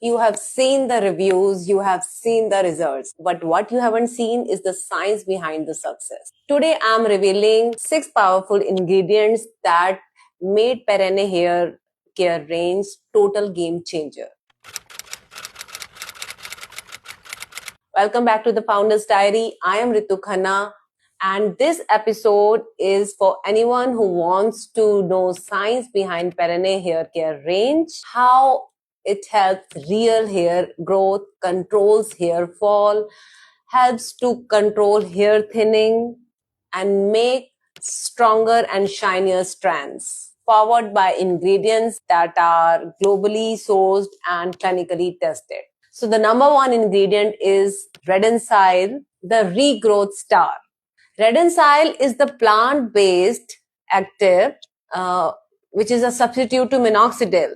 You have seen the reviews, you have seen the results, but what you haven't seen is the science behind the success. Today, I'm revealing 6 powerful ingredients that made Perenne hair care range total game changer. Welcome back to the Founder's Diary. I am Ritu Khanna, and this episode is for anyone who wants to know science behind Perenne hair care range, how it helps real hair growth, controls hair fall, helps to control hair thinning, and make stronger and shinier strands, powered by ingredients that are globally sourced and clinically tested. So the number one ingredient is Redensyl, the regrowth star. Redensyl is the plant-based active, which is a substitute to minoxidil.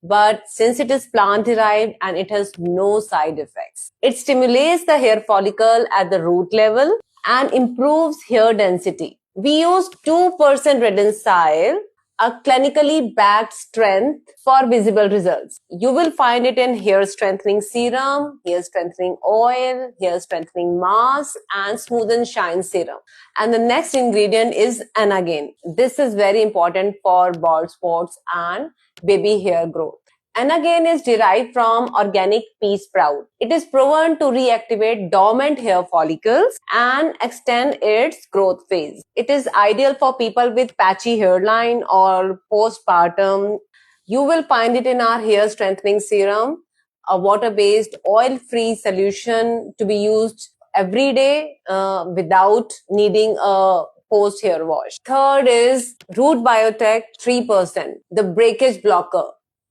But since it is plant-derived and it has no side effects, it stimulates the hair follicle at the root level and improves hair density. We use 2% Redensyl, a clinically backed strength for visible results. You will find it in hair strengthening serum, hair strengthening oil, hair strengthening mask, and smooth and shine serum. And the next ingredient is Anagen. This is very important for bald spots and baby hair growth. Anagen is derived from organic pea sprout. It is proven to reactivate dormant hair follicles and extend its growth phase. It is ideal for people with patchy hairline or postpartum. You will find it in our hair strengthening serum, a water-based oil-free solution to be used every day without needing a post hair wash. Third is Root Biotech 3%, the breakage blocker.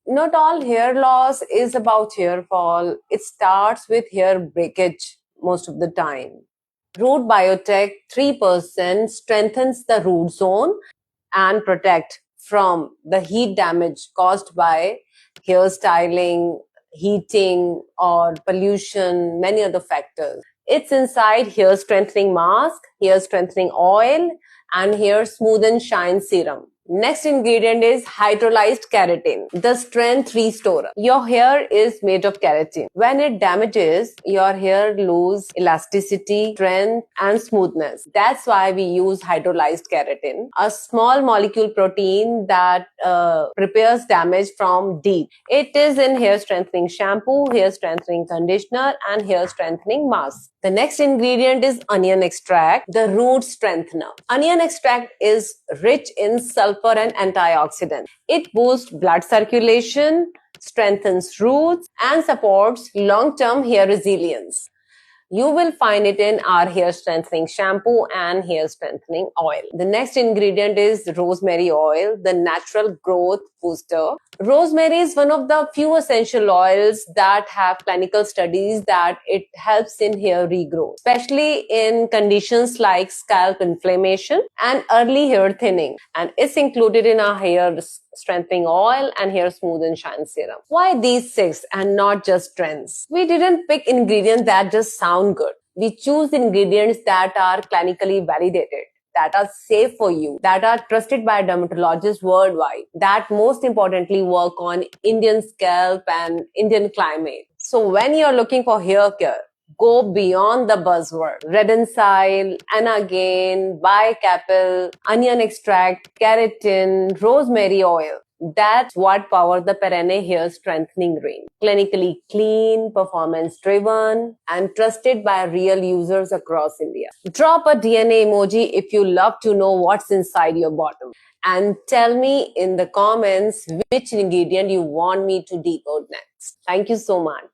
Not all hair loss is about hair fall. It starts with hair breakage most of the time. Root Biotech 3% strengthens the root zone and protect from the heat damage caused by hairstyling, heating, or pollution, many other factors. It's inside hair strengthening mask, hair strengthening oil, and hair smooth and shine serum. Next ingredient is hydrolyzed keratin, the strength restorer. Your hair is made of keratin. When it damages, your hair loses elasticity, strength, and smoothness. That's why we use hydrolyzed keratin, a small molecule protein that repairs damage from deep. It is in hair strengthening shampoo, hair strengthening conditioner, and hair strengthening mask. The next ingredient is onion extract, the root strengthener. Onion extract is rich in sulfur and antioxidant. It boosts blood circulation, strengthens roots, and supports long-term hair resilience. You will find it in our hair strengthening shampoo and hair strengthening oil. The next ingredient is rosemary oil, the natural growth booster. Rosemary is one of the few essential oils that have clinical studies that it helps in hair regrowth, especially in conditions like scalp inflammation and early hair thinning. And it's included in our hair strengthening oil and hair smooth and shine serum. Why these 6 and not just trends? We didn't pick ingredients that just sound good. We choose ingredients that are clinically validated, that are safe for you, that are trusted by dermatologists worldwide, that most importantly work on Indian scalp and Indian climate. So when you're looking for hair care, go beyond the buzzword. Redensyl, Anagen, Bicapil, onion extract, keratin, rosemary oil. That's what powers the Perenne hair strengthening range. Clinically clean, performance-driven, and trusted by real users across India. Drop a DNA emoji if you love to know what's inside your bottom. And tell me in the comments which ingredient you want me to decode next. Thank you so much.